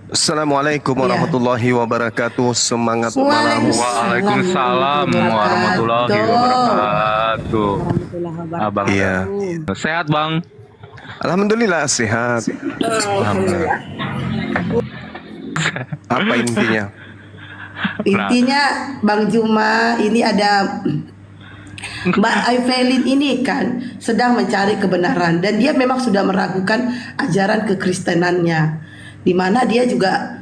Assalamualaikum Ya. warahmatullahi wabarakatuh. Semangat malam. Waalaikumsalam warahmatullahi wabarakatuh. Abang Iya. sehat bang? Alhamdulillah sehat. Alhamdulillah. Apa intinya? Intinya Bang Juma ini ada Mbak Evelyn ini kan sedang mencari kebenaran dan dia memang sudah meragukan ajaran kekristenannya, di mana dia juga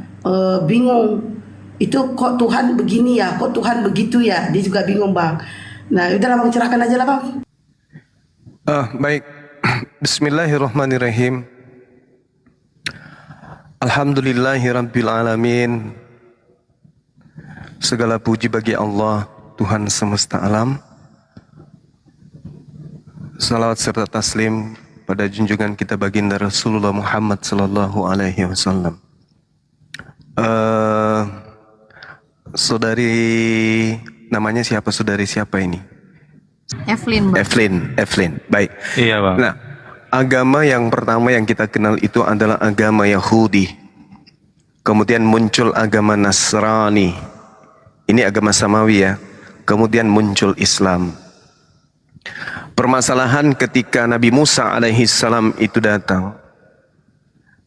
bingung itu kok Tuhan begini ya, kok Tuhan begitu ya, dia juga bingung Bang. Nah udahlah Bang, cerahkan aja lah Bang. Baik. Bismillahirrahmanirrahim. Alhamdulillahirabbil alamin. Segala puji bagi Allah, Tuhan semesta alam. Salawat serta taslim pada junjungan kita baginda Rasulullah Muhammad sallallahu alaihi wasallam. Saudari namanya siapa? Saudari siapa ini? Evelyn, Bang. Evelyn. Baik. Iya bang. Nah, agama yang pertama yang kita kenal itu adalah agama Yahudi. Kemudian muncul agama Nasrani. Ini agama samawi ya. Kemudian muncul Islam. Permasalahan ketika Nabi Musa alaihi salam itu datang,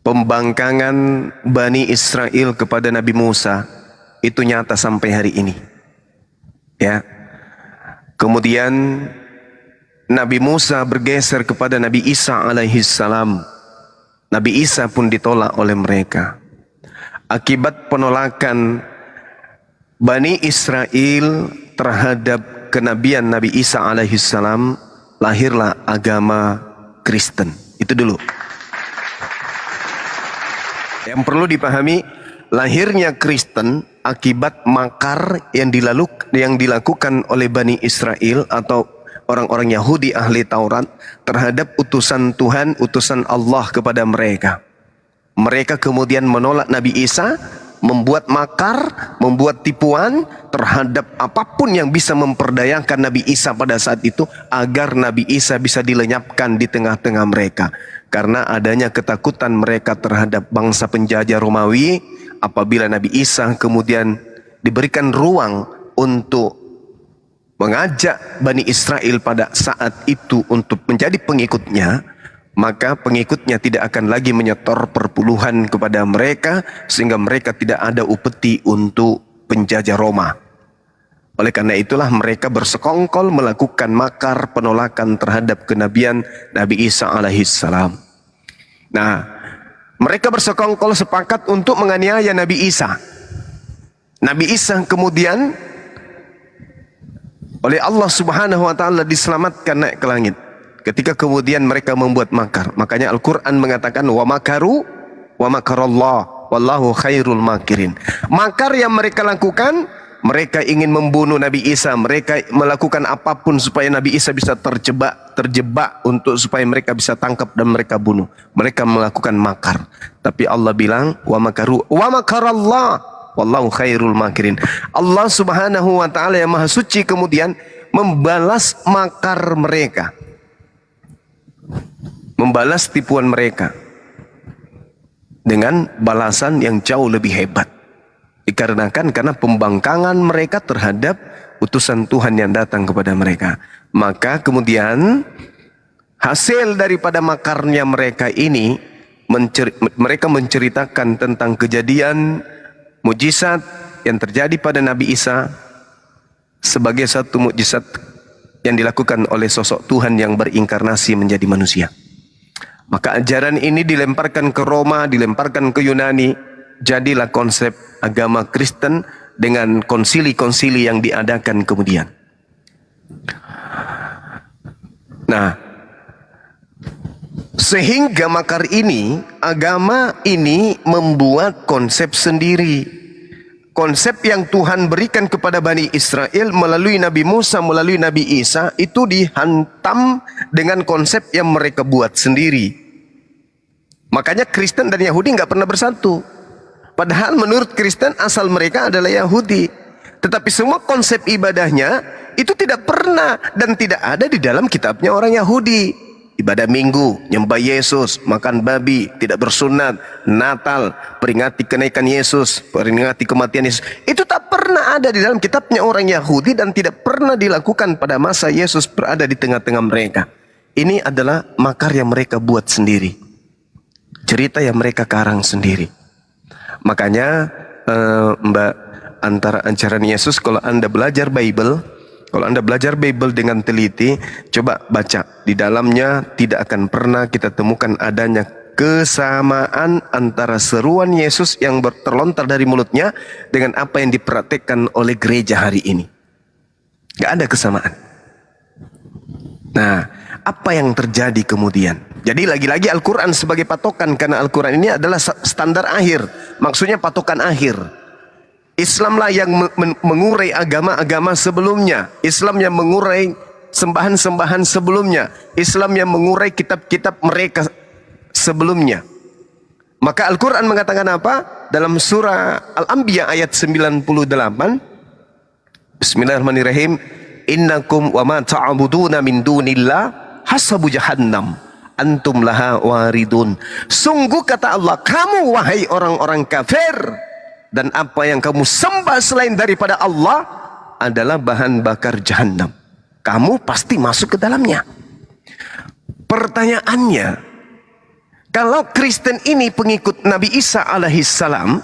pembangkangan Bani Israel kepada Nabi Musa itu nyata sampai hari ini. Ya. Kemudian Nabi Musa bergeser kepada Nabi Isa alaihi salam. Nabi Isa pun ditolak oleh mereka. Akibat penolakan Bani Israel terhadap kenabian Nabi Isa alaihi salam, lahirlah agama Kristen. Itu dulu. Yang perlu dipahami, lahirnya Kristen akibat makar yang dilakukan oleh Bani Israel atau orang-orang Yahudi ahli Taurat terhadap utusan Tuhan, utusan Allah kepada mereka. Mereka kemudian menolak Nabi Isa, membuat makar, membuat tipuan terhadap apapun yang bisa memperdayakan Nabi Isa pada saat itu agar Nabi Isa bisa dilenyapkan di tengah-tengah mereka. Karena adanya ketakutan mereka terhadap bangsa penjajah Romawi, apabila Nabi Isa kemudian diberikan ruang untuk mengajak Bani Israel pada saat itu untuk menjadi pengikutnya, maka pengikutnya tidak akan lagi menyetor perpuluhan kepada mereka, sehingga mereka tidak ada upeti untuk penjajah Roma. Oleh karena itulah mereka bersekongkol melakukan makar penolakan terhadap kenabian Nabi Isa alaihissalam. Nah, mereka bersekongkol sepakat untuk menganiaya Nabi Isa. Nabi Isa kemudian oleh Allah Subhanahu wa taala diselamatkan naik ke langit. Ketika kemudian mereka membuat makar, makanya Al-Quran mengatakan wa makaru wa makarallah wallahu khairul makirin. Makar yang mereka lakukan, mereka ingin membunuh Nabi Isa, mereka melakukan apapun supaya Nabi Isa bisa terjebak untuk supaya mereka bisa tangkap dan mereka bunuh. Mereka melakukan makar. Tapi Allah bilang wa makaru wa makarallah wallahu khairul makirin. Allah Subhanahu wa taala yang Maha Suci kemudian membalas makar mereka, membalas tipuan mereka dengan balasan yang jauh lebih hebat. Dikarenakan karena pembangkangan mereka terhadap utusan Tuhan yang datang kepada mereka. Maka kemudian hasil daripada makarnya mereka ini, mereka menceritakan tentang kejadian mujizat yang terjadi pada Nabi Isa sebagai satu mujizat yang dilakukan oleh sosok Tuhan yang berinkarnasi menjadi manusia. Maka ajaran ini dilemparkan ke Roma, dilemparkan ke Yunani. Jadilah konsep agama Kristen dengan konsili-konsili yang diadakan kemudian. Nah, sehingga makar ini, agama ini membuat konsep sendiri. Konsep yang Tuhan berikan kepada Bani Israel melalui Nabi Musa, melalui Nabi Isa, itu dihantam dengan konsep yang mereka buat sendiri. Makanya Kristen dan Yahudi nggak pernah bersatu. Padahal menurut Kristen asal mereka adalah Yahudi. Tetapi semua konsep ibadahnya itu tidak pernah dan tidak ada di dalam kitabnya orang Yahudi. ibadah minggu, nyembah Yesus, makan babi, tidak bersunat, Natal, peringati kenaikan Yesus, peringati kematian Yesus. Itu tak pernah ada di dalam kitabnya orang Yahudi dan tidak pernah dilakukan pada masa Yesus berada di tengah-tengah mereka. Ini adalah makar yang mereka buat sendiri. Cerita yang mereka karang sendiri. Makanya Mbak, antara ajaran Yesus, kalau Anda belajar Bible, kalau Anda belajar Bible dengan teliti, coba baca. Di dalamnya tidak akan pernah kita temukan adanya kesamaan antara seruan Yesus yang terlontar dari mulutnya dengan apa yang dipraktekkan oleh gereja hari ini. Gak ada kesamaan. Nah, apa yang terjadi kemudian? Jadi lagi-lagi Al-Quran sebagai patokan, karena Al-Quran ini adalah standar akhir. Maksudnya patokan akhir. Islamlah yang mengurai agama-agama sebelumnya. Islam yang mengurai sembahan-sembahan sebelumnya. Islam yang mengurai kitab-kitab mereka sebelumnya. Maka Al-Quran mengatakan apa? Dalam surah Al-Anbiya ayat 98. Bismillahirrahmanirrahim. Innakum wa ma ta'buduna min dunillah hasabu jahannam. Antum laha waridun. Sungguh kata Allah, kamu wahai orang-orang kafir, dan apa yang kamu sembah selain daripada Allah adalah bahan bakar jahanam. Kamu pasti masuk ke dalamnya. Pertanyaannya, kalau Kristen ini pengikut Nabi Isa alaihissalam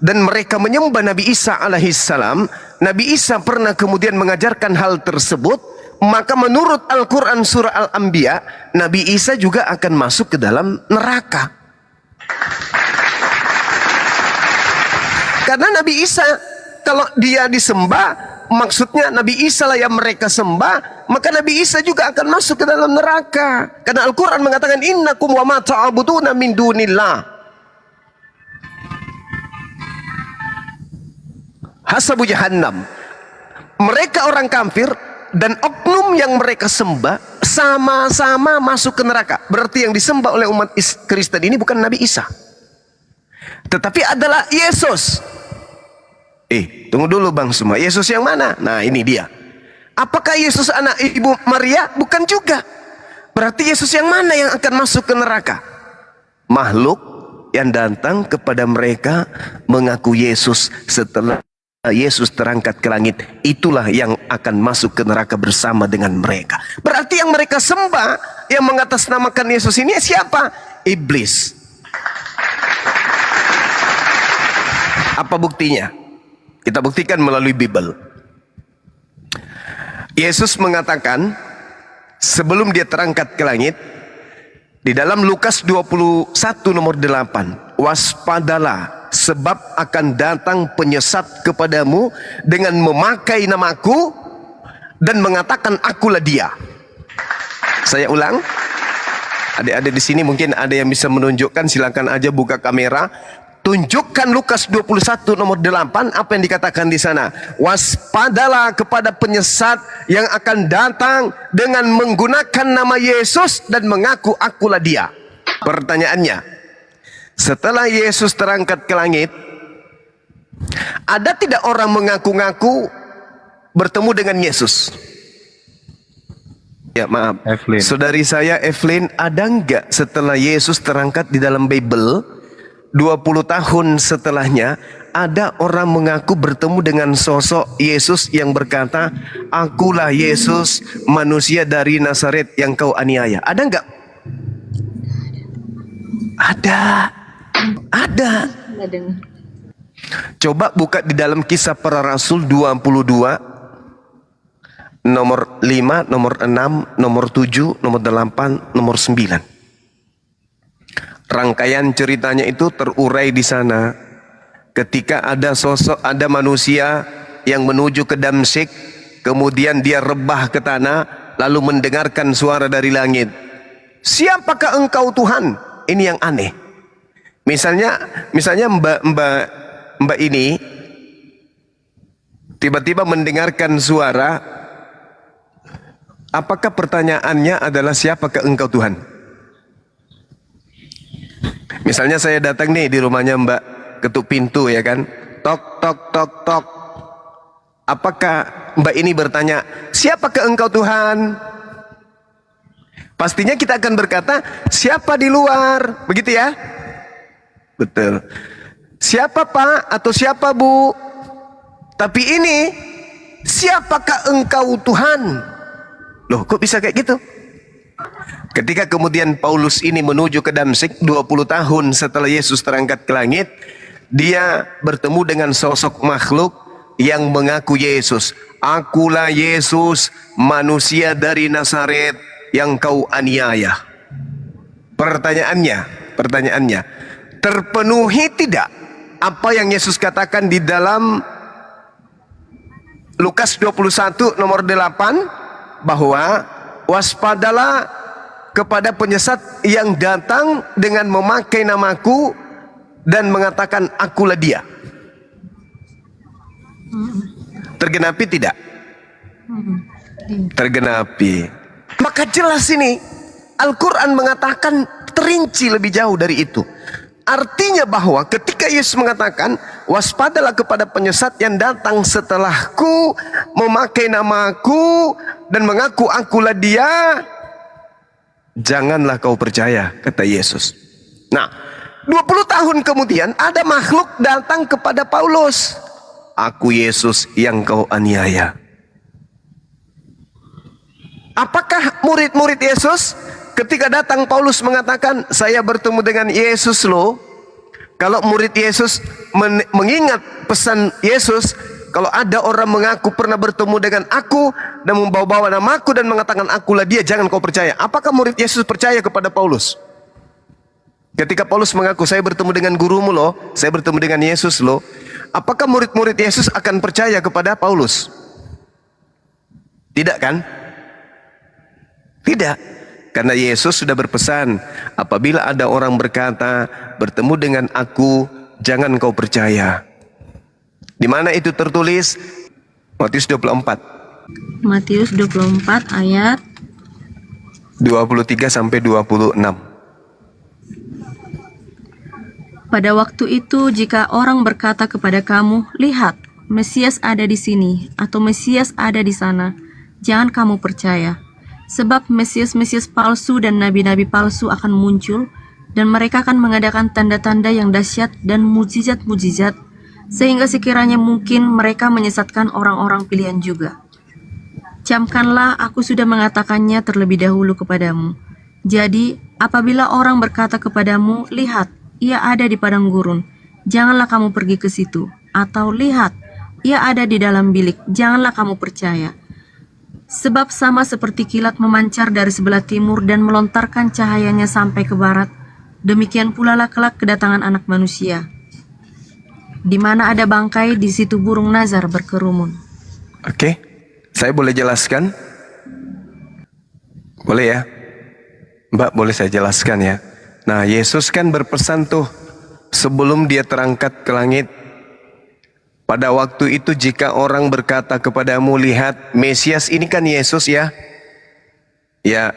dan mereka menyembah Nabi Isa alaihissalam, Nabi Isa pernah kemudian mengajarkan hal tersebut, maka menurut Al-Quran surah Al-Anbiya, Nabi Isa juga akan masuk ke dalam neraka. Karena Nabi Isa, kalau dia disembah, maksudnya Nabi Isa lah yang mereka sembah, maka Nabi Isa juga akan masuk ke dalam neraka. Karena Al-Quran mengatakan, innakum wa ma ta'buduna min dunillah hasabu jahannam. Mereka orang kafir dan oknum yang mereka sembah sama-sama masuk ke neraka. Berarti yang disembah oleh umat Kristen ini bukan Nabi Isa, tetapi adalah Yesus. Tunggu dulu bang semua. Yesus yang mana? Nah ini dia. Apakah Yesus anak ibu Maria? Bukan juga. Berarti Yesus yang mana yang akan masuk ke neraka? Makhluk yang datang kepada mereka mengaku Yesus setelah Yesus terangkat ke langit. Itulah yang akan masuk ke neraka bersama dengan mereka. Berarti yang mereka sembah, yang mengatasnamakan Yesus ini siapa? Iblis. Apa buktinya? Kita buktikan melalui Bible. Yesus mengatakan sebelum dia terangkat ke langit, di dalam Lukas 21 nomor 8, waspadalah sebab akan datang penyesat kepadamu dengan memakai namaku dan mengatakan akulah dia. Saya ulang. Adik-adik di sini mungkin ada yang bisa menunjukkan, silakan aja buka kamera. Tunjukkan Lukas 21 nomor 8, apa yang dikatakan di sana. Waspadalah kepada penyesat yang akan datang dengan menggunakan nama Yesus dan mengaku akulah dia. Pertanyaannya, setelah Yesus terangkat ke langit, ada tidak orang mengaku-ngaku bertemu dengan Yesus? Ya maaf, Evelyn. saudari saya Evelyn, ada enggak setelah Yesus terangkat di dalam Bible 20 tahun setelahnya ada orang mengaku bertemu dengan sosok Yesus yang berkata, akulah Yesus manusia dari Nazaret yang kau aniaya? Ada enggak? Ada. Coba buka di dalam Kisah Para Rasul 22 nomor 5, nomor 6, nomor 7, nomor 8, nomor 9. Rangkaian ceritanya itu terurai di sana. Ketika ada ada manusia yang menuju ke Damsyik, kemudian dia rebah ke tanah, lalu mendengarkan suara dari langit. Siapakah engkau Tuhan? Ini yang aneh. Misalnya mbak ini tiba-tiba mendengarkan suara. Apakah pertanyaannya adalah siapakah engkau Tuhan? Misalnya saya datang nih di rumahnya Mbak, ketuk pintu ya kan, tok tok tok tok. Apakah Mbak ini bertanya, siapakah engkau Tuhan? pastinya kita akan berkata, siapa di luar? Begitu ya? Betul. Siapa Pak atau siapa Bu? Tapi ini, siapakah engkau Tuhan? Loh, kok bisa kayak gitu? Ketika kemudian Paulus ini menuju ke Damsyik 20 tahun setelah Yesus terangkat ke langit, dia bertemu dengan sosok makhluk yang mengaku Yesus. Akulah Yesus, manusia dari Nazaret yang kau aniaya. Pertanyaannya, terpenuhi tidak apa yang Yesus katakan di dalam Lukas 21 nomor 8, bahwa waspadalah kepada penyesat yang datang dengan memakai namaku dan mengatakan akulah dia. Tergenapi tidak? Tergenapi. Maka jelas ini Al-Quran mengatakan terinci lebih jauh dari itu. Artinya bahwa ketika Yesus mengatakan waspadalah kepada penyesat yang datang setelahku, memakai namaku dan mengaku akulah dia, janganlah kau percaya, kata Yesus. Nah, 20 tahun kemudian ada makhluk datang kepada Paulus. Aku Yesus yang kau aniaya. Apakah murid-murid Yesus ketika datang Paulus mengatakan saya bertemu dengan Yesus loh? Kalau murid Yesus mengingat pesan Yesus, kalau ada orang mengaku pernah bertemu dengan aku dan membawa-bawa namaku dan mengatakan akulah dia, jangan kau percaya. Apakah murid Yesus percaya kepada Paulus? Ketika Paulus mengaku saya bertemu dengan gurumu loh, saya bertemu dengan Yesus loh, apakah murid-murid Yesus akan percaya kepada Paulus? Tidak kan? Tidak. Karena Yesus sudah berpesan, apabila ada orang berkata bertemu dengan aku, jangan kau percaya. Di mana itu tertulis? Matius 24. Matius 24 ayat 23 sampai 26. Pada waktu itu jika orang berkata kepada kamu, lihat, Mesias ada di sini atau Mesias ada di sana, jangan kamu percaya. Sebab Mesias-Mesias palsu dan nabi-nabi palsu akan muncul dan mereka akan mengadakan tanda-tanda yang dahsyat dan mujizat-mujizat sehingga sekiranya mungkin mereka menyesatkan orang-orang pilihan juga. Camkanlah, aku sudah mengatakannya terlebih dahulu kepadamu. Jadi, apabila orang berkata kepadamu, lihat, ia ada di padang gurun, janganlah kamu pergi ke situ. Atau lihat, ia ada di dalam bilik, janganlah kamu percaya. Sebab sama seperti kilat memancar dari sebelah timur dan melontarkan cahayanya sampai ke barat, demikian pula lah kelak kedatangan anak manusia. Di mana ada bangkai, di situ burung nazar berkerumun. Oke, saya boleh jelaskan? Boleh ya? Mbak, boleh saya jelaskan ya? Nah, Yesus kan berpesan tuh sebelum dia terangkat ke langit. Pada waktu itu jika orang berkata kepadamu, lihat, Mesias ini kan Yesus ya. Ya,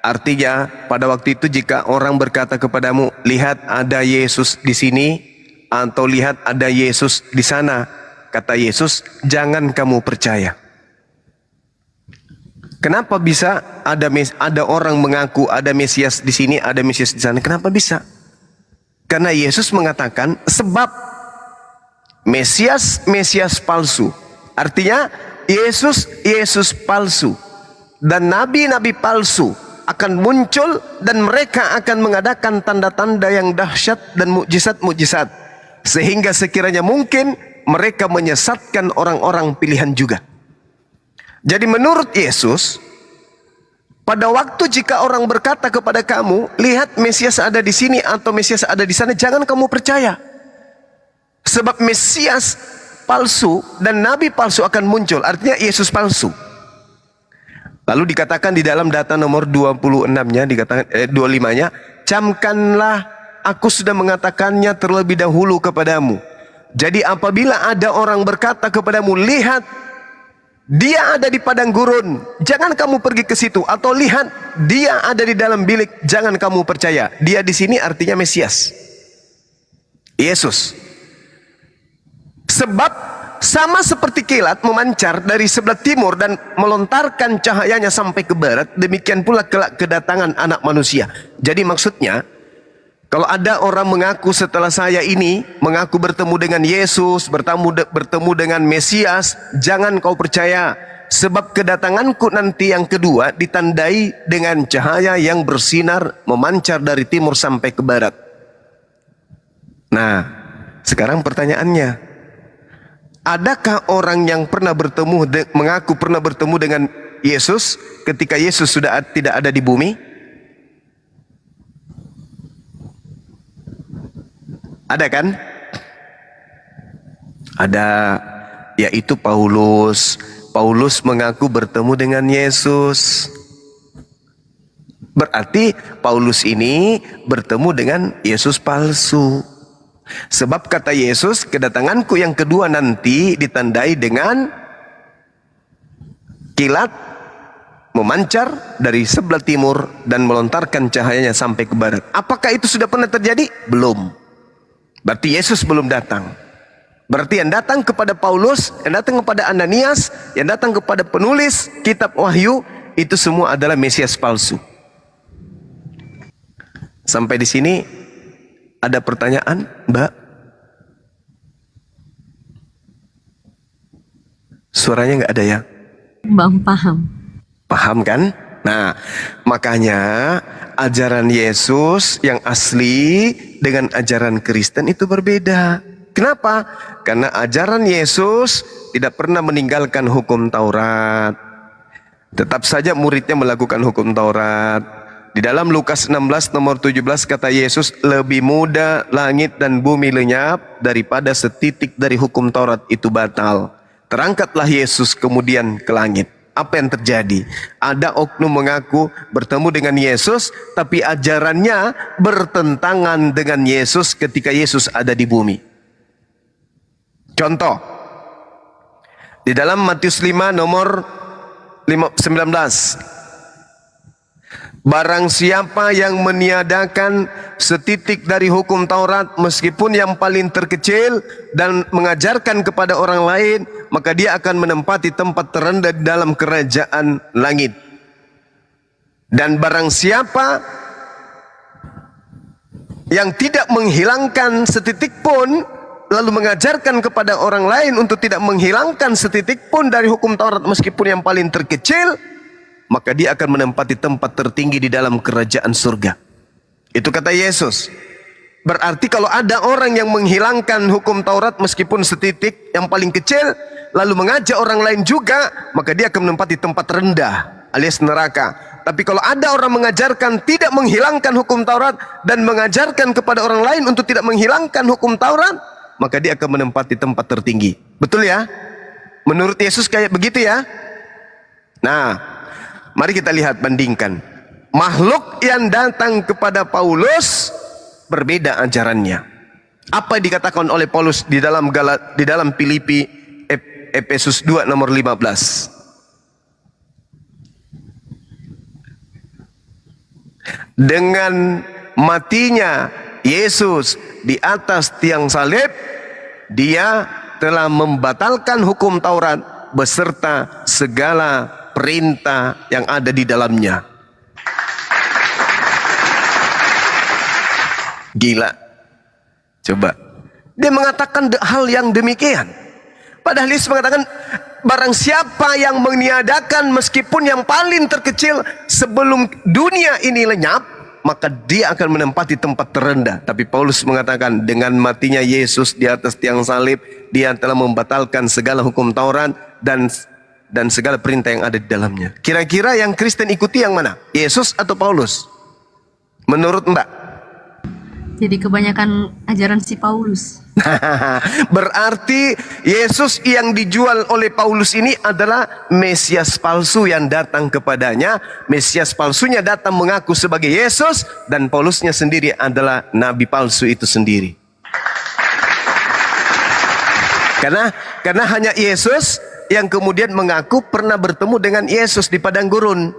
artinya pada waktu itu jika orang berkata kepadamu, lihat ada Yesus di sini, atau lihat ada Yesus di sana, kata Yesus, jangan kamu percaya. Kenapa bisa ada orang mengaku ada Mesias di sini, ada Mesias di sana? Kenapa bisa? Karena Yesus mengatakan sebab Mesias palsu. Artinya Yesus palsu dan nabi-nabi palsu akan muncul dan mereka akan mengadakan tanda-tanda yang dahsyat dan mukjizat-mukjizat sehingga sekiranya mungkin mereka menyesatkan orang-orang pilihan juga. Jadi menurut Yesus, pada waktu jika orang berkata kepada kamu, lihat Mesias ada di sini atau Mesias ada di sana, jangan kamu percaya. Sebab Mesias palsu dan nabi palsu akan muncul, artinya Yesus palsu. Lalu dikatakan di dalam data nomor 26-nya, dikatakan 25-nya, camkanlah, aku sudah mengatakannya terlebih dahulu kepadamu. Jadi apabila ada orang berkata kepadamu, lihat, dia ada di padang gurun, jangan kamu pergi ke situ. Atau lihat, dia ada di dalam bilik, jangan kamu percaya. Dia di sini artinya Mesias, Yesus. Sebab sama seperti kilat memancar dari sebelah timur dan melontarkan cahayanya sampai ke barat, demikian pula kelak kedatangan anak manusia. Jadi maksudnya, kalau ada orang mengaku setelah saya ini, mengaku bertemu dengan Yesus, bertemu dengan Mesias, jangan kau percaya. Sebab kedatanganku nanti yang kedua ditandai dengan cahaya yang bersinar memancar dari timur sampai ke barat. Nah, sekarang pertanyaannya, adakah orang yang mengaku pernah bertemu dengan Yesus ketika Yesus sudah tidak ada di bumi? Ada kan? Ada, yaitu Paulus. Paulus mengaku bertemu dengan Yesus. Berarti Paulus ini bertemu dengan Yesus palsu. Sebab kata Yesus, kedatanganku yang kedua nanti ditandai dengan kilat memancar dari sebelah timur dan melontarkan cahayanya sampai ke barat. Apakah itu sudah pernah terjadi? Belum. Berarti Yesus belum datang. Berarti yang datang kepada Paulus, yang datang kepada Ananias, yang datang kepada penulis kitab Wahyu, itu semua adalah Mesias palsu. Sampai di sini ada pertanyaan, Mbak? Suaranya nggak ada ya? Bang paham. Paham kan? Nah, makanya ajaran Yesus yang asli dengan ajaran Kristen itu berbeda. Kenapa? Karena ajaran Yesus tidak pernah meninggalkan hukum Taurat. Tetap saja muridnya melakukan hukum Taurat. Di dalam Lukas 16 nomor 17 kata Yesus, lebih mudah langit dan bumi lenyap daripada setitik dari hukum Taurat itu batal. Terangkatlah Yesus kemudian ke langit. Apa yang terjadi? Ada oknum mengaku bertemu dengan Yesus, tapi ajarannya bertentangan dengan Yesus ketika Yesus ada di bumi. Contoh, di dalam Matius 5 nomor 19, barang siapa yang meniadakan setitik dari hukum Taurat meskipun yang paling terkecil dan mengajarkan kepada orang lain, maka dia akan menempati tempat terendah di dalam kerajaan langit. Dan barang siapa yang tidak menghilangkan setitik pun lalu mengajarkan kepada orang lain untuk tidak menghilangkan setitik pun dari hukum Taurat meskipun yang paling terkecil, maka dia akan menempati tempat tertinggi di dalam kerajaan surga. Itu kata Yesus. Berarti kalau ada orang yang menghilangkan hukum Taurat meskipun setitik yang paling kecil, lalu mengajak orang lain juga, maka dia akan menempati tempat rendah alias neraka. Tapi kalau ada orang mengajarkan tidak menghilangkan hukum Taurat dan mengajarkan kepada orang lain untuk tidak menghilangkan hukum Taurat, maka dia akan menempati tempat tertinggi. Betul ya? Menurut Yesus kayak begitu ya? Nah, mari kita lihat, bandingkan. Makhluk yang datang kepada Paulus berbeda ajarannya. Apa yang dikatakan oleh Paulus di dalam Filipi Efesus 2 nomor 15? Dengan matinya Yesus di atas tiang salib, dia telah membatalkan hukum Taurat beserta segala perintah yang ada di dalamnya. Gila. Coba. Dia mengatakan hal yang demikian. Padahal Yesus mengatakan, barang siapa yang meniadakan meskipun yang paling terkecil sebelum dunia ini lenyap, maka dia akan menempati tempat terendah. Tapi Paulus mengatakan, dengan matinya Yesus di atas tiang salib, dia telah membatalkan segala hukum Taurat dan segala perintah yang ada di dalamnya. Kira-kira yang Kristen ikuti yang mana? Yesus atau Paulus? Menurut Mbak? Jadi kebanyakan ajaran si Paulus. Berarti Yesus yang dijual oleh Paulus ini adalah Mesias palsu yang datang kepadanya. Mesias palsunya datang mengaku sebagai Yesus, dan Paulusnya sendiri adalah nabi palsu itu sendiri. Karena hanya Yesus yang kemudian mengaku pernah bertemu dengan Yesus di padang gurun.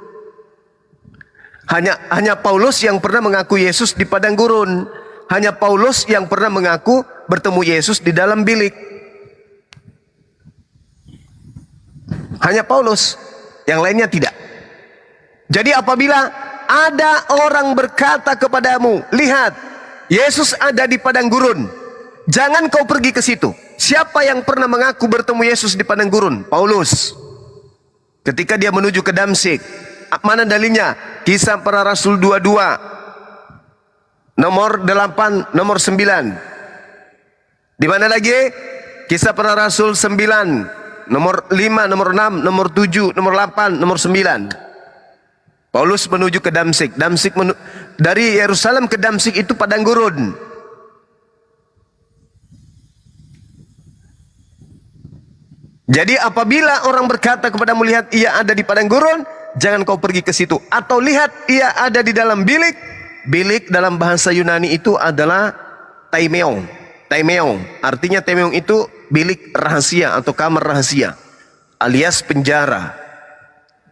Hanya Paulus yang pernah mengaku Yesus di padang gurun. Hanya Paulus yang pernah mengaku bertemu Yesus di dalam bilik. Hanya Paulus, yang lainnya tidak. Jadi apabila ada orang berkata kepadamu, lihat, Yesus ada di padang gurun, jangan kau pergi ke situ. Siapa yang pernah mengaku bertemu Yesus di padang gurun? Paulus. Ketika dia menuju ke Damsyik. Mana dalilnya? Kisah Para Rasul 22, nomor 8, nomor 9. Di mana lagi? Kisah Para Rasul 9, nomor 5, nomor 6, nomor 7, nomor 8, nomor 9. Paulus menuju ke Damsyik. Dari Yerusalem ke Damsyik itu padang gurun. Jadi apabila orang berkata kepadamu, lihat ia ada di padang gurun, jangan kau pergi ke situ. Atau lihat ia ada di dalam bilik. Bilik dalam bahasa Yunani itu adalah taimeon. Taimeon, artinya taimeon itu bilik rahasia atau kamar rahasia, alias penjara.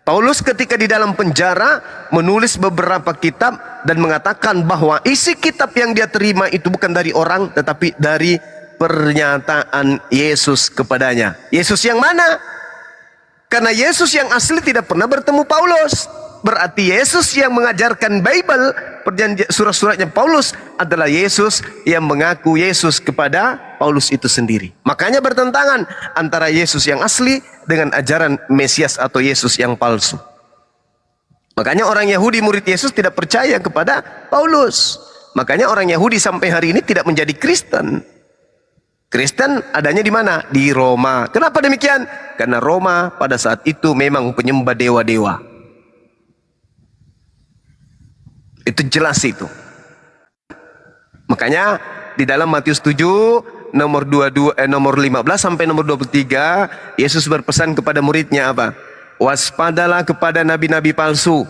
Paulus ketika di dalam penjara menulis beberapa kitab dan mengatakan bahwa isi kitab yang dia terima itu bukan dari orang, tetapi dari pernyataan Yesus kepadanya. Yesus yang mana? Karena Yesus yang asli tidak pernah bertemu Paulus. Berarti Yesus yang mengajarkan Bible, perjanjian surat-suratnya Paulus adalah Yesus yang mengaku Yesus kepada Paulus itu sendiri. Makanya bertentangan antara Yesus yang asli dengan ajaran Mesias atau Yesus yang palsu. Makanya orang Yahudi murid Yesus tidak percaya kepada Paulus. Makanya orang Yahudi sampai hari ini tidak menjadi Kristen. Kristen adanya di mana? Di Roma. Kenapa demikian? Karena Roma pada saat itu memang penyembah dewa-dewa. Itu jelas itu. Makanya di dalam Matius 7 nomor 15 sampai nomor 23, Yesus berpesan kepada muridnya apa? Waspadalah kepada nabi-nabi palsu.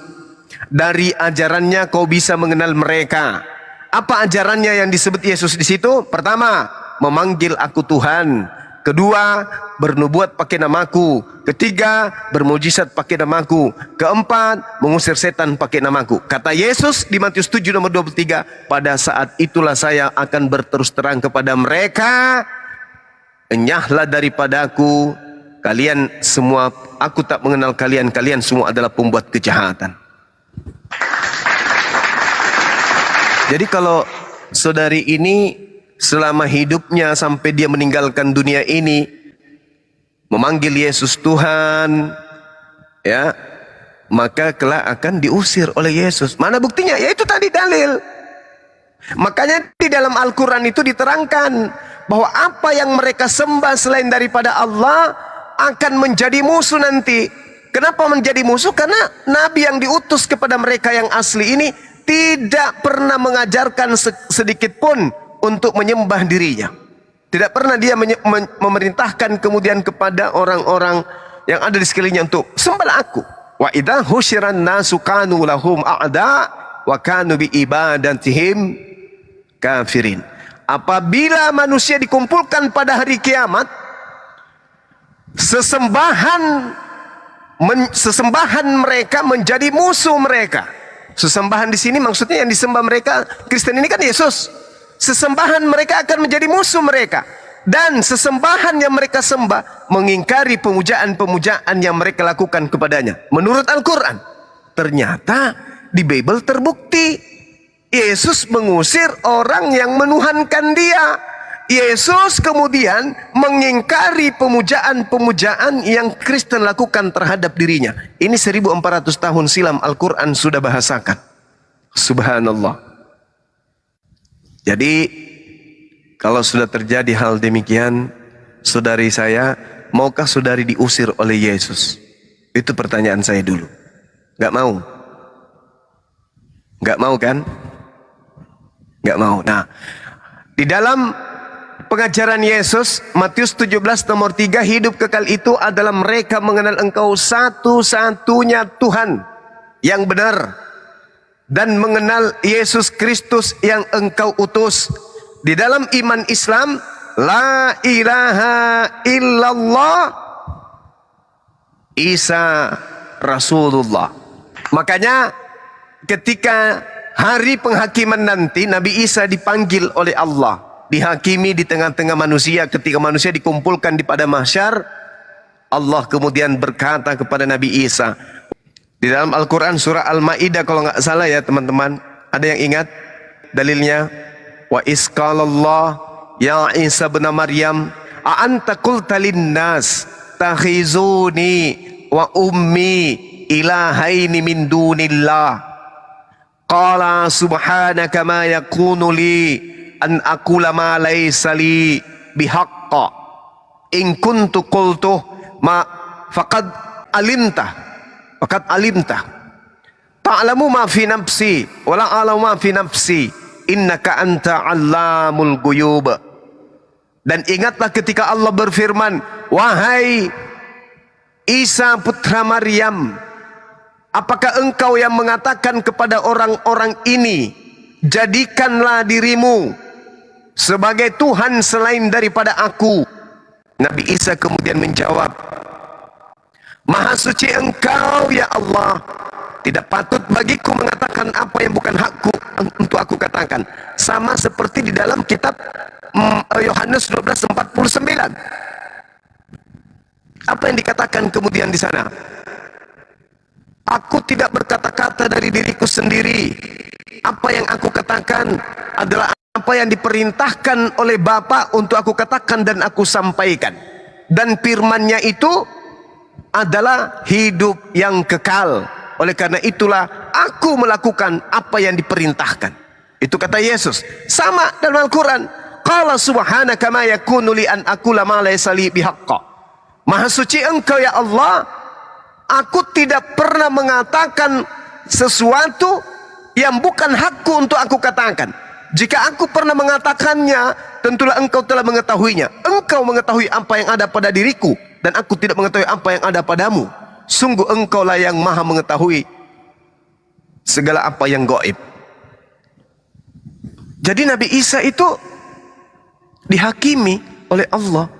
Dari ajarannya kau bisa mengenal mereka. Apa ajarannya yang disebut Yesus di situ? Pertama, memanggil aku Tuhan. Kedua, bernubuat pakai namaku. Ketiga, bermujizat pakai namaku. Keempat, mengusir setan pakai namaku. Kata Yesus di Matius 7 nomor 23, pada saat itulah saya akan berterus terang kepada mereka, enyahlah daripadaku, kalian semua, aku tak mengenal kalian, kalian semua adalah pembuat kejahatan. Jadi kalau saudari ini selama hidupnya sampai dia meninggalkan dunia ini memanggil Yesus Tuhan, ya, maka kelak akan diusir oleh Yesus. Mana buktinya? Ya itu tadi dalil. Makanya di dalam Al-Quran itu diterangkan bahwa apa yang mereka sembah selain daripada Allah akan menjadi musuh nanti. Kenapa menjadi musuh? Karena Nabi yang diutus kepada mereka yang asli ini tidak pernah mengajarkan sedikit pun untuk menyembah dirinya. Tidak pernah dia memerintahkan kemudian kepada orang-orang yang ada di sekelilingnya untuk sembahlah aku. Wa idza husyiran nasu kanu lahum a'da wa kanu bi ibadatihim kafirin. Apabila manusia dikumpulkan pada hari kiamat, sesembahan mereka menjadi musuh mereka. Sesembahan di sini maksudnya yang disembah mereka Kristen ini kan Yesus. Sesembahan mereka akan menjadi musuh mereka. Dan sesembahan yang mereka sembah mengingkari pemujaan-pemujaan yang mereka lakukan kepadanya. Menurut Al-Quran, ternyata di Bible terbukti Yesus mengusir orang yang menuhankan dia. Yesus kemudian mengingkari pemujaan-pemujaan yang Kristen lakukan terhadap dirinya. Ini 1400 tahun silam Al-Quran sudah bahasakan. Subhanallah. Jadi kalau sudah terjadi hal demikian, saudari saya, maukah saudari diusir oleh Yesus? Itu pertanyaan saya dulu. Gak mau? Gak mau kan? Gak mau. Nah, di dalam pengajaran Yesus, Matius 17 nomor 3, hidup kekal itu adalah mereka mengenal engkau satu-satunya Tuhan yang benar, dan mengenal Yesus Kristus yang engkau utus. Di dalam iman Islam, la ilaha illallah Isa Rasulullah. Makanya ketika hari penghakiman nanti, Nabi Isa dipanggil oleh Allah, dihakimi di tengah-tengah manusia. Ketika manusia dikumpulkan di padang mahsyar, Allah kemudian berkata kepada Nabi Isa. Di dalam Al-Quran surah Al-Ma'idah kalau nggak salah ya teman-teman. Ada yang ingat dalilnya? Wa isqalallah ya Isa bin Maryam a anta qulta linnas takhizuni wa ummi ilahaini min dunillah. Qala subhanaka ma yakunu li an aqula ma laysa li bihaqqa in kuntu qultu ma faqad alimta ta'lamu ma fi nafsi wa la a'lamu ma fi nafsi innaka anta 'allamul ghuyub. Dan ingatlah ketika Allah berfirman, wahai Isa putra Maryam, apakah engkau yang mengatakan kepada orang-orang ini, jadikanlah dirimu sebagai Tuhan selain daripada aku? Nabi Isa kemudian menjawab, Maha suci engkau ya Allah, tidak patut bagiku mengatakan apa yang bukan hakku untuk aku katakan. Sama seperti di dalam kitab Yohanes 12:49. Apa yang dikatakan kemudian di sana? Aku tidak berkata-kata dari diriku sendiri. Apa yang aku katakan adalah apa yang diperintahkan oleh Bapa untuk aku katakan dan aku sampaikan. Dan firman-Nya itu adalah hidup yang kekal. Oleh karena itulah aku melakukan apa yang diperintahkan. Itu kata Yesus. Sama dalam Al-Quran. Qala subhanaka ma yakunu li an aqula ma laysa li bihaqqa. Maha suci engkau ya Allah, aku tidak pernah mengatakan sesuatu yang bukan hakku untuk aku katakan. Jika aku pernah mengatakannya, tentulah engkau telah mengetahuinya. Engkau mengetahui apa yang ada pada diriku, dan aku tidak mengetahui apa yang ada padamu. Sungguh engkaulah yang maha mengetahui segala apa yang gaib. Jadi Nabi Isa itu dihakimi oleh Allah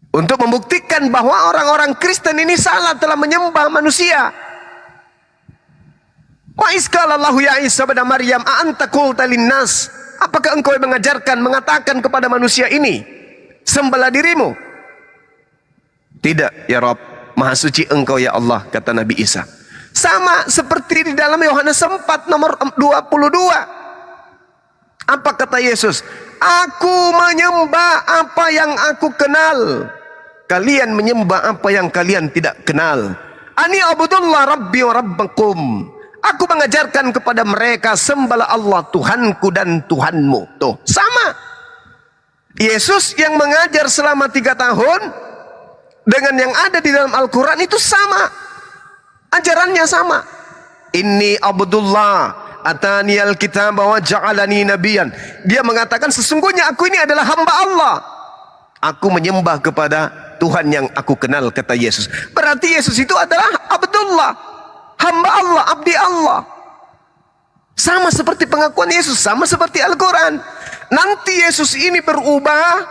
untuk membuktikan bahwa orang-orang Kristen ini salah telah menyembah manusia. Wa isqalallahu ya Isa bin Maryam a anta qulta linnas, apakah engkau mengajarkan, mengatakan kepada manusia ini, sembahlah dirimu? Tidak ya Rabb, maha suci engkau ya Allah, kata Nabi Isa. Sama seperti di dalam Yohanes 4 nomor 22. Apa kata Yesus? Aku menyembah apa yang aku kenal, kalian menyembah apa yang kalian tidak kenal. Ani abudullah rabbi wa rabbakum. Aku mengajarkan kepada mereka, sembahlah Allah Tuhanku dan Tuhanmu. Tuh, sama. Yesus yang mengajar selama 3 tahun dengan yang ada di dalam Al-Quran itu sama. Ajarannya sama. Inni abdullah atani al-kitab wa ja'alani nabiyan. Dia mengatakan sesungguhnya aku ini adalah hamba Allah. Aku menyembah kepada Tuhan yang aku kenal, kata Yesus. Berarti Yesus itu adalah Abdullah, hamba Allah, abdi Allah. Sama seperti pengakuan Yesus, sama seperti Al-Quran. Nanti Yesus ini berubah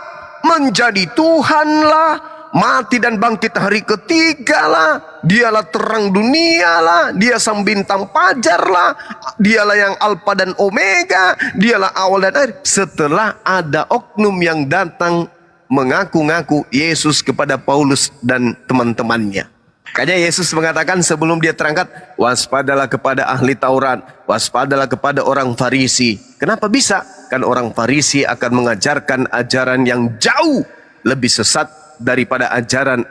menjadi Tuhan lah, mati dan bangkit hari ketiga lah, dialah terang dunia lah, dia sang bintang fajar lah, dialah yang Alfa dan Omega, dialah awal dan akhir. Setelah ada oknum yang datang mengaku-ngaku Yesus kepada Paulus dan teman-temannya. Makanya Yesus mengatakan sebelum dia terangkat, waspadalah kepada ahli Taurat, waspadalah kepada orang Farisi. Kenapa bisa? Kan orang Farisi akan mengajarkan ajaran yang jauh lebih sesat daripada ajaran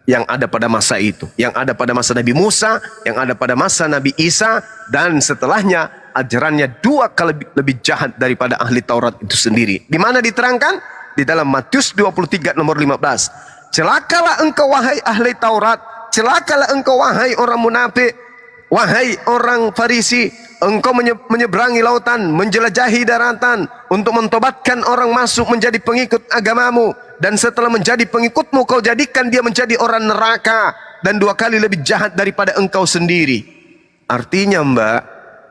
yang ada pada masa itu, yang ada pada masa Nabi Musa, yang ada pada masa Nabi Isa, dan setelahnya ajarannya 2 kali lebih jahat daripada ahli Taurat itu sendiri. Di mana diterangkan? Di dalam Matius 23 nomor 15. Celakalah engkau wahai ahli Taurat, celakalah engkau wahai orang munafik, wahai orang Farisi, engkau menyeberangi lautan, menjelajahi daratan untuk mentobatkan orang masuk menjadi pengikut agamamu, dan setelah menjadi pengikutmu kau jadikan dia menjadi orang neraka dan 2 kali lebih jahat daripada engkau sendiri. Artinya Mbak,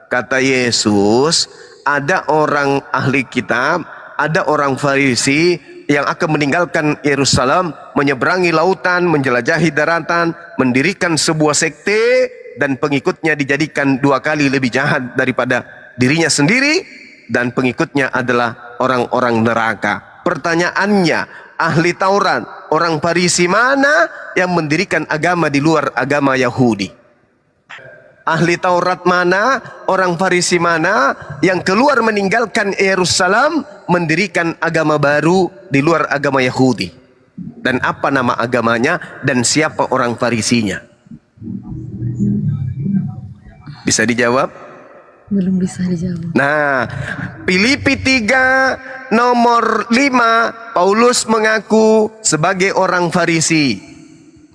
kata Yesus, ada orang ahli kitab, ada orang Farisi yang akan meninggalkan Yerusalem, menyeberangi lautan, menjelajahi daratan, mendirikan sebuah sekte, dan pengikutnya dijadikan 2 kali lebih jahat daripada dirinya sendiri, dan pengikutnya adalah orang-orang neraka. Pertanyaannya, ahli Taurat orang Farisi mana yang mendirikan agama di luar agama Yahudi? Ahli Taurat mana, orang Farisi mana yang keluar meninggalkan Yerusalem mendirikan agama baru di luar agama Yahudi? Dan apa nama agamanya dan siapa orang Farisinya? Bisa dijawab? Belum bisa dijawab. Nah, Filipi 3 nomor 5, Paulus mengaku sebagai orang Farisi.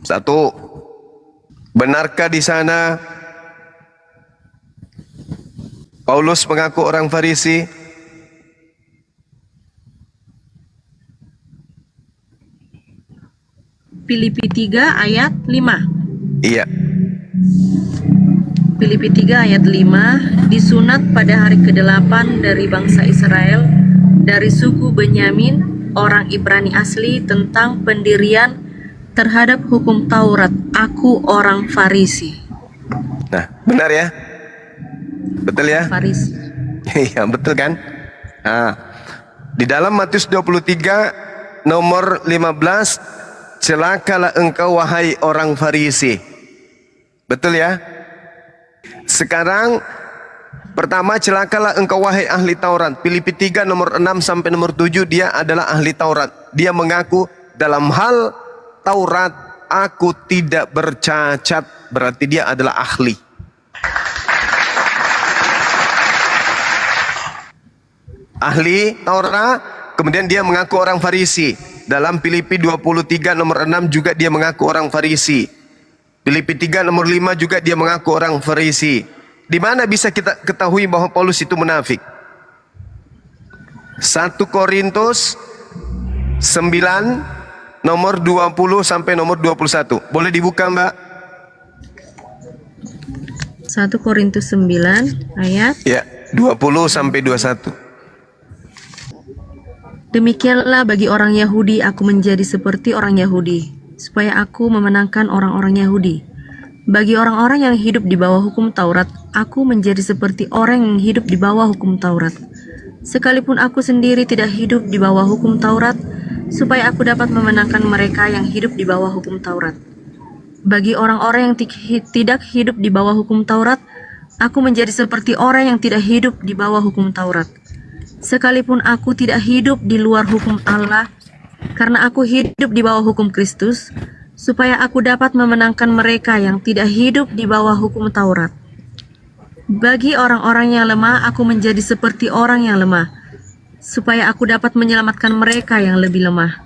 1. Benarkah di sana Paulus mengaku orang Farisi? Filipi 3 ayat 5. Iya. Filipi 3 ayat 5, disunat pada hari ke-8 dari bangsa Israel, dari suku Benyamin, orang Ibrani asli, tentang pendirian terhadap hukum Taurat. Aku orang Farisi. Nah, benar ya? Betul ya? Farisi. Iya, betul kan? Nah, di dalam Matius 23 nomor 15, celakalah engkau wahai orang Farisi. Betul ya? Sekarang pertama, celakalah engkau wahai ahli Taurat. Filipi 3 nomor 6 sampai nomor 7, dia adalah ahli Taurat. Dia mengaku dalam hal Taurat aku tidak bercacat, berarti dia adalah ahli. Ahli Taurat, kemudian dia mengaku orang Farisi. Dalam Filipi 23 nomor 6 juga dia mengaku orang Farisi. Filipi 3 nomor 5 juga dia mengaku orang Farisi. Di mana bisa kita ketahui bahwa Paulus itu munafik? 1 Korintus 9 nomor 20 sampai nomor 21. Boleh dibuka, Mbak? 1 Korintus 9 ayat. Ya, 20 sampai 21. Demikianlah bagi orang Yahudi aku menjadi seperti orang Yahudi, supaya aku memenangkan orang-orang Yahudi. Bagi orang-orang yang hidup di bawah hukum Taurat, aku menjadi seperti orang yang hidup di bawah hukum Taurat. Sekalipun aku sendiri tidak hidup di bawah hukum Taurat, supaya aku dapat memenangkan mereka yang hidup di bawah hukum Taurat. Bagi orang-orang yang tidak hidup di bawah hukum Taurat, aku menjadi seperti orang yang tidak hidup di bawah hukum Taurat. Sekalipun aku tidak hidup di luar hukum Allah, karena aku hidup di bawah hukum Kristus, supaya aku dapat memenangkan mereka yang tidak hidup di bawah hukum Taurat. Bagi orang-orang yang lemah, aku menjadi seperti orang yang lemah, supaya aku dapat menyelamatkan mereka yang lebih lemah.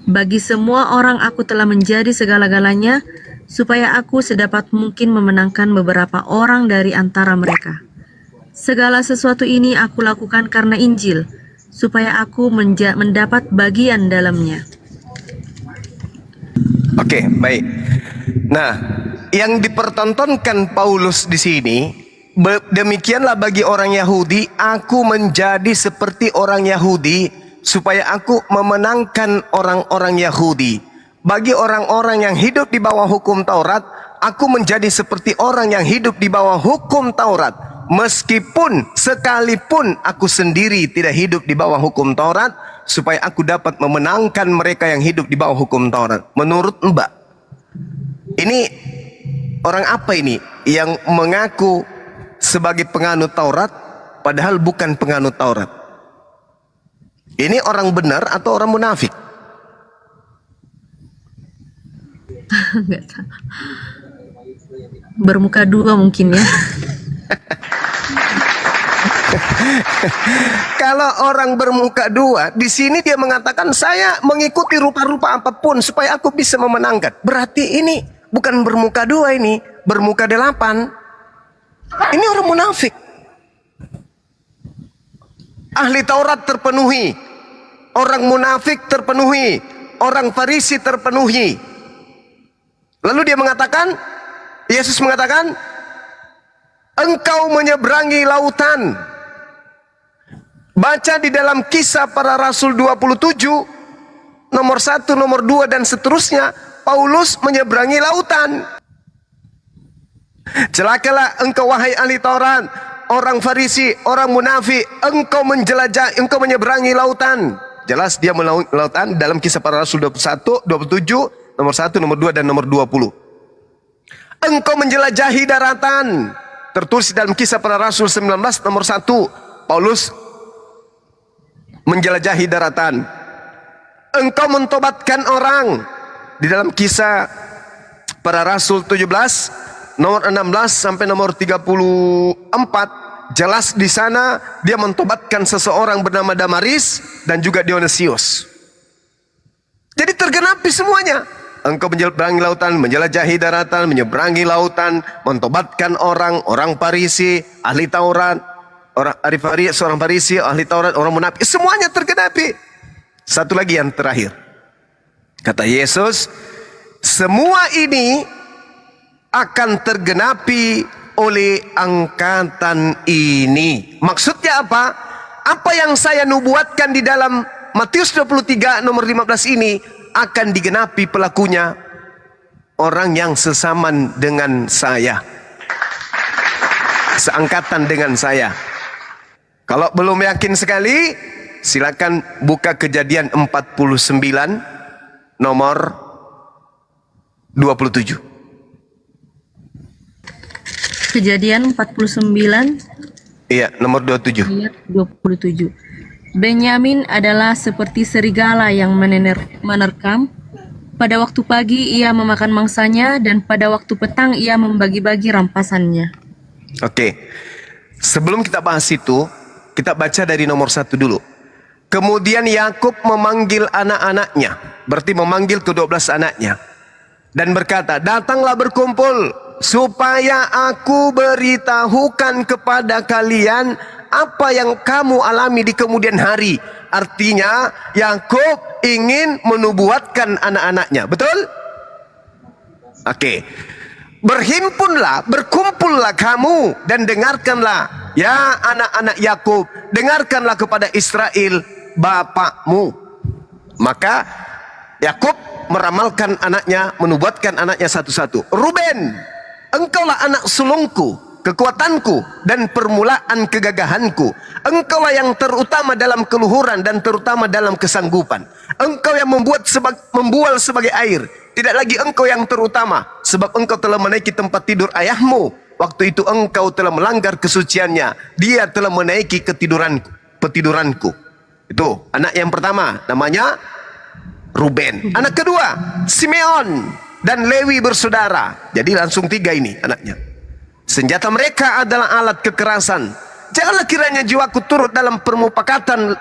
Bagi semua orang aku telah menjadi segala-galanya, supaya aku sedapat mungkin memenangkan beberapa orang dari antara mereka. Segala sesuatu ini aku lakukan karena Injil, supaya aku mendapat bagian dalamnya. Oke, baik. Nah, yang dipertontonkan Paulus di sini, demikianlah bagi orang Yahudi, aku menjadi seperti orang Yahudi, supaya aku memenangkan orang-orang Yahudi. Bagi orang-orang yang hidup di bawah hukum Taurat, aku menjadi seperti orang yang hidup di bawah hukum Taurat. Meskipun sekalipun aku sendiri tidak hidup di bawah hukum Taurat, supaya aku dapat memenangkan mereka yang hidup di bawah hukum Taurat. Menurut Mbak, ini orang apa ini yang mengaku sebagai penganut Taurat padahal bukan penganut Taurat? Ini orang benar atau orang munafik? Nggak tahu. Bermuka dua mungkin ya. Kalau orang bermuka dua, di sini dia mengatakan saya mengikuti rupa-rupa apapun supaya aku bisa memenangkan. Berarti ini bukan bermuka dua, ini bermuka 8. Ini orang munafik. Ahli Taurat terpenuhi, orang munafik terpenuhi, orang Farisi terpenuhi. Lalu dia mengatakan, Yesus mengatakan, engkau menyeberangi lautan. Baca di dalam Kisah Para Rasul 27 nomor 1, nomor 2 dan seterusnya, Paulus menyeberangi lautan. Celakalah engkau wahai ahli Taurat, orang Farisi, orang munafik, engkau menjelajah, engkau menyeberangi lautan. jelas dia melaut lautan dalam Kisah Para Rasul 21, 27, nomor 1, nomor 2, dan nomor 20. Engkau menjelajahi daratan, tertulis dalam Kisah Para Rasul 19, nomor 1. Paulus menjelajahi daratan. Engkau mentobatkan orang, di dalam Kisah Para Rasul 17, nomor 16 sampai nomor 34, jelas di sana dia mentobatkan seseorang bernama Damaris dan juga Dionysius. Jadi tergenapi semuanya. Engkau menyeberangi lautan, menjelajahi daratan, menyeberangi lautan, mentobatkan orang Farisi, ahli Taurat, seorang Farisi, ahli Taurat, orang munafik, semuanya tergenapi. Satu lagi yang terakhir. Kata Yesus, semua ini akan tergenapi oleh angkatan ini. Maksudnya apa? Apa yang saya nubuatkan di dalam Matius 23 nomor 15 ini akan digenapi pelakunya orang yang sesaman dengan saya, seangkatan dengan saya. Kalau belum yakin sekali, silakan buka Kejadian 49 nomor 27. Kejadian 49 Iya, nomor 27. ayat 27. Benyamin adalah seperti serigala yang menerkam. Pada waktu pagi ia memakan mangsanya, dan pada waktu petang ia membagi-bagi rampasannya. Oke. Sebelum kita bahas itu, kita baca dari nomor 1 dulu. Kemudian Yakub memanggil anak-anaknya, berarti memanggil ke-12 anaknya, dan berkata, datanglah berkumpul, supaya aku beritahukan kepada kalian apa yang kamu alami di kemudian hari. Artinya Yakub ingin menubuatkan anak-anaknya. Betul? Oke. Berhimpunlah, berkumpullah kamu dan dengarkanlah, ya anak-anak Yakub, dengarkanlah kepada Israel bapakmu. Maka Yakub meramalkan anaknya, menubuatkan anaknya satu-satu. Ruben, engkaulah anak sulungku, kekuatanku, dan permulaan kegagahanku. Engkaulah yang terutama dalam keluhuran dan terutama dalam kesanggupan. Engkau yang membual sebagai air. Tidak lagi engkau yang terutama, sebab engkau telah menaiki tempat tidur ayahmu. Waktu itu engkau telah melanggar kesuciannya. Dia telah menaiki petiduranku. Itu anak yang pertama, namanya Ruben. Anak kedua, Simeon dan Lewi bersaudara. Jadi langsung 3 ini anaknya. Senjata mereka adalah alat kekerasan. Janganlah kiranya jiwaku turut dalam permupakatan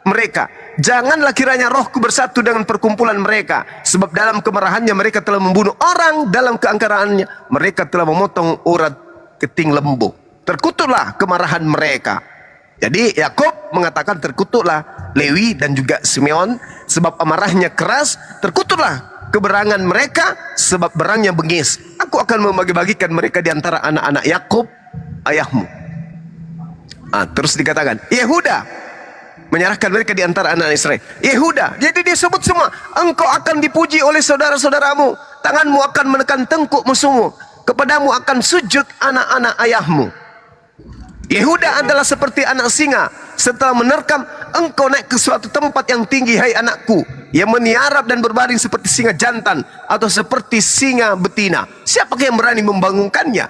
mereka. Janganlah kiranya rohku bersatu dengan perkumpulan mereka. Sebab dalam kemarahannya mereka telah membunuh orang. Dalam keangkaraannya mereka telah memotong urat keting lembu. Terkutuklah kemarahan mereka. Jadi Yakub mengatakan terkutuklah Lewi dan juga Simeon, sebab amarahnya keras. Terkutuklah keberangan mereka, sebab berangnya bengis. Aku akan membagi-bagikan mereka di antara anak-anak Yakub ayahmu. Terus dikatakan Yehuda, menyerahkan mereka di antara anak Israel. Yehuda, jadi dia sebut semua. Engkau akan dipuji oleh saudara-saudaramu. Tanganmu akan menekan tengkuk musuhmu. Kepadamu akan sujud anak-anak ayahmu. Yehuda adalah seperti anak singa. Setelah menerkam, engkau naik ke suatu tempat yang tinggi, hai anakku. Yang meniarap dan berbaring seperti singa jantan, atau seperti singa betina. Siapakah yang berani membangunkannya?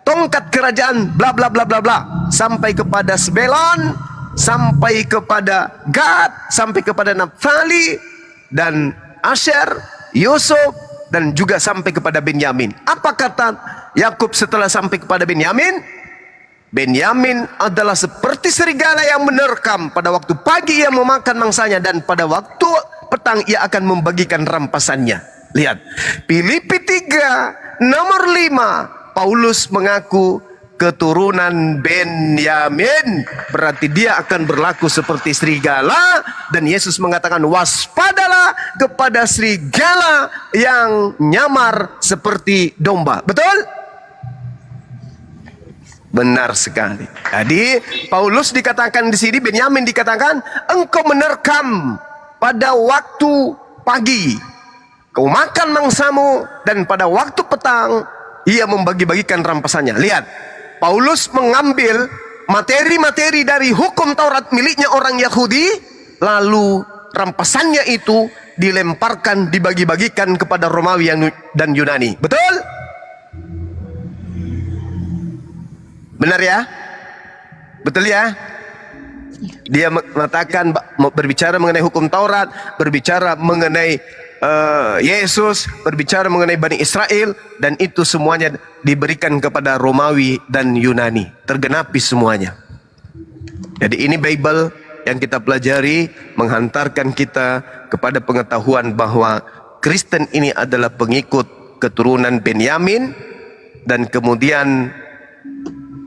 Tongkat kerajaan bla bla bla bla bla, sampai kepada Sebelon, sampai kepada Gad, sampai kepada Naftali dan Asher, Yusuf, dan juga sampai kepada Benyamin. Apa kata Yakub setelah sampai kepada Benyamin? Benyamin adalah seperti serigala yang menerkam. Pada waktu pagi ia memakan mangsanya, dan pada waktu petang ia akan membagikan rampasannya. Lihat, Filipi 3 nomor 5, Paulus mengaku keturunan Benyamin, berarti dia akan berlaku seperti serigala. Dan Yesus mengatakan, waspadalah kepada serigala yang nyamar seperti domba. Betul? Benar sekali. Jadi Paulus dikatakan di sini, Benyamin dikatakan, engkau menerkam pada waktu pagi, kau makan mangsamu, dan pada waktu petang ia membagi-bagikan rampasannya. Lihat, Paulus mengambil materi-materi dari hukum Taurat miliknya orang Yahudi, lalu rampasannya itu dilemparkan, dibagi-bagikan kepada Romawi dan Yunani. Betul? Benar ya? Betul ya? Dia mengatakan, berbicara mengenai hukum Taurat, berbicara mengenai Yesus, berbicara mengenai Bani Israel, dan itu semuanya diberikan kepada Romawi dan Yunani. Tergenapi semuanya. Jadi ini Bible yang kita pelajari menghantarkan kita kepada pengetahuan bahwa Kristen ini adalah pengikut keturunan Benyamin, dan kemudian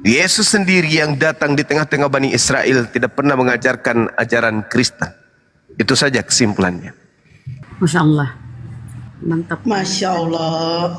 Yesus sendiri yang datang di tengah-tengah Bani Israel tidak pernah mengajarkan ajaran Kristen. Itu saja kesimpulannya. Masya Allah. Mantap. Masya Allah.